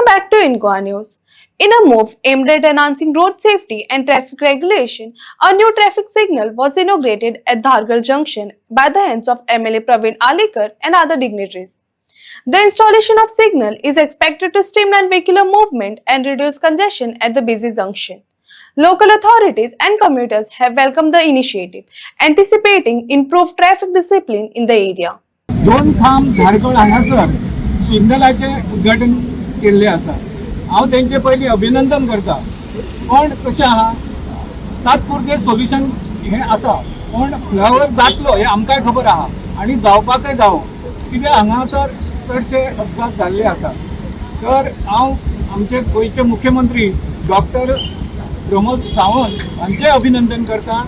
Welcome back to Incoa News. In a move aimed at enhancing road safety and traffic regulation, a new traffic signal was inaugurated at Dhargal Junction by the hands of MLA Praveen Alikar and other dignitaries. The installation of signal is expected to streamline vehicular movement and reduce congestion at the busy junction. Local authorities and commuters have welcomed the initiative, anticipating improved traffic discipline in the area. दोन खांब धारगळ हांगासर सिग्नलाचे उद्घाटन केल्ले आसा. हांव तेंचे पयलीं अभिनंदन करता. पण कशें आहा तात्पुरते सोल्युशन हे आसा, पण फ्लायओव्हर जातलो हे आमकांय खबर आहा आनी जावपाकय जावो, कित्याक हांगासर चडशे अपघात जाल्ले आसा. तर हांव आमचे गोंयचे मुख्यमंत्री डॉक्टर प्रमोद सावंत हांचे अभिनंदन करता.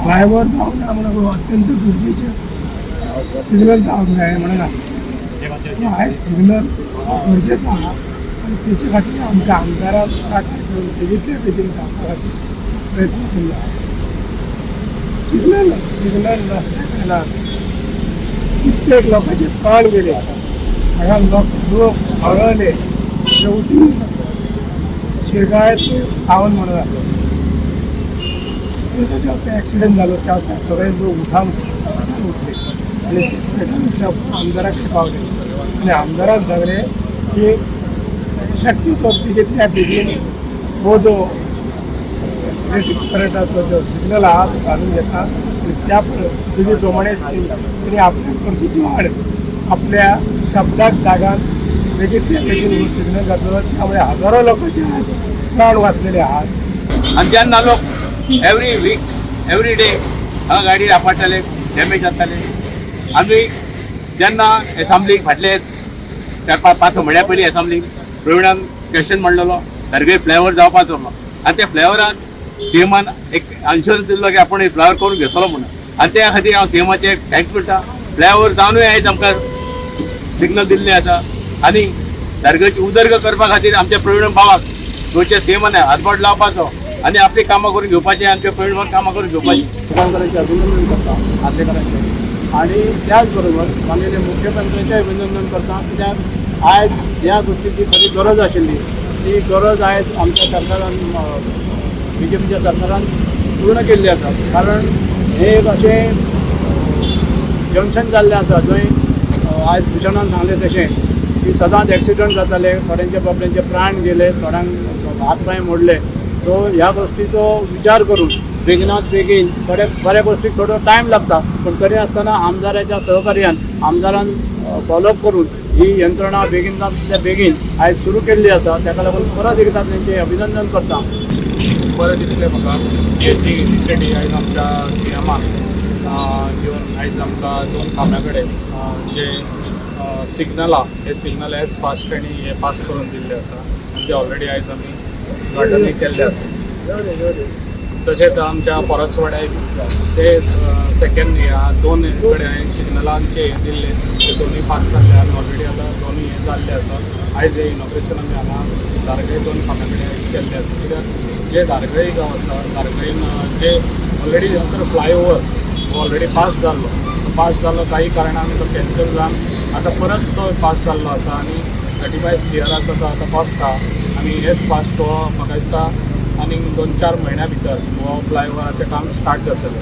फ्लायओव्हर जावना म्हणून अत्यंत गरजेचे सिग्नल जावंक जाय म्हणून आयज सिग्नल गरजेचो आहा आनी तेचे खातीर आमच्या आमदाराक बेगींतल्या बेगीन जावपा खातीर प्रयत्न केल्लो. सिग्नल नासल्या कारणान कित्येक लोकांचे प्राण गेले. हांगा लोक हरवले. शेवटी शेगाळ्याचो सावन म्हणून जालो, तेजो जेव्हा एक्सिडेंट जालो तेव्हा सगळे लोक उठान उठले आणि आमदाराकडे पावले आणि आमदारान सांगले की शक्यतो बेगींतल्या बेगीन हो जो इलेक्ट्रीक करंटाचो जो सिग्नल आहा तो घालून घेता आणि त्या पद्धती प्रमाणे त्यांनी आपल्या परतीची वाड आपल्या शब्दाक जागान बेगींतल्या बेगीन हो सिग्नल घातलो. त्यामुळे हजारो लोकांचे प्राण वाचलेले आहात. आणि जेन्ना लोक एवरी वीक एवरी डे हांगा गाडी आपटताले, डॅमेज जाताले. आमी जेन्ना एसांब्लीक फाटले 4-5 म्हयन्या पयलीं एसांब्लीक प्रविणान क्वेश्चन म्हणलेलो धारगळे फ्लायओव्हर जावपाचो म्हणून. आनी त्या फ्लायओव्हराक सीएमान एक इन्शुरन्स दिल्लो की आपूण फ्लायओव्हर करून घेतलो म्हणून. आनी त्या खातीर हांव सीएमाचे थँक्स करता. फ्लायओव्हर जावनूय आयज आमकां सिग्नल दिल्लें आसा आनी धारगळची उदरगत करपा खातीर आमच्या प्रवीण भावाक गोंयच्या सीएमान हातभार लावपाचो आनी आपली कामां करून घेवपाचें, आमच्या प्रवीण भावाक कामां करून घेवपाची. मुख्यमंत्र्यांचे अभिनंदन करता आर्लेकरांचे आणि त्याच बरोबर माननीय मुख्यमंत्र्यांचे अभिनंदन करता. कित्याक आयज ह्या गोष्टीची खरी गरज आशिल्ली. ती गरज आयज आमच्या सरकारान BJPच्या सरकारान पूर्ण केल्ली आसा. कारण हे एक अशें जंक्शन जाल्लें आसा जंय आयज भुशणान सांगलें तशें की सदांच एक्सिडंट जाताले, थोड्यांचे बाबड्यांचे प्राण गेले, थोड्यांक हात पांय मोडले. सो ह्या गोष्टीचो विचार करून बेगिनात बेगीन बऱ्या गोष्टीक थोडो टायम लागता, पण तरी आसतना आमदाराच्या सहकार्यान आमदारान फॉलोअप करून ही यंत्रणा बेगिनातल्या बेगीन आयज सुरू केल्ली आसा. ताका लागून परत एकदा तेंचें अभिनंदन करता. बरें दिसलें म्हाका ही जी इनिशिएटीव आयज आमच्या सीएमान येवन आयज आमकां 2 खांब्या कडेन जे सिग्नल आहा हे सिग्नल एज फास्ट तेणी हे पास करून दिल्ले आसा आनी ते ऑलरेडी आयज आमी उद्घाटनूय केल्ले आसा. तशेंच आमच्या परसवाड्याक ते सेकंड ह्या 2 कडेन हांवें सिग्नलांचे हे दिल्ले ते दोनूय पास जाल्ले आनी ऑलरेडी आतां दोनूय हे जाल्ले आसा. आयज हे इनॉग्रेशन आमी हांगा धारगळे 2 खांब्या कडेन आयज केल्ले आसा. कित्याक जे धारगळी गांव आसा धारगळीन जे ऑलरेडी हांगासर फ्लायओव्हर हो ऑलरेडी पास जाल्लो काही कारणान तो कॅन्सल जावन आतां परत तो पास जाल्लो आसा आनी 35 CRाचो तो आतां कॉस्ट आहा आनी हेच फास्ट तो म्हाका दिसता आनीक 2-4 म्हयन्या भितर हो फ्लायओव्हराचें काम स्टार्ट जातलें.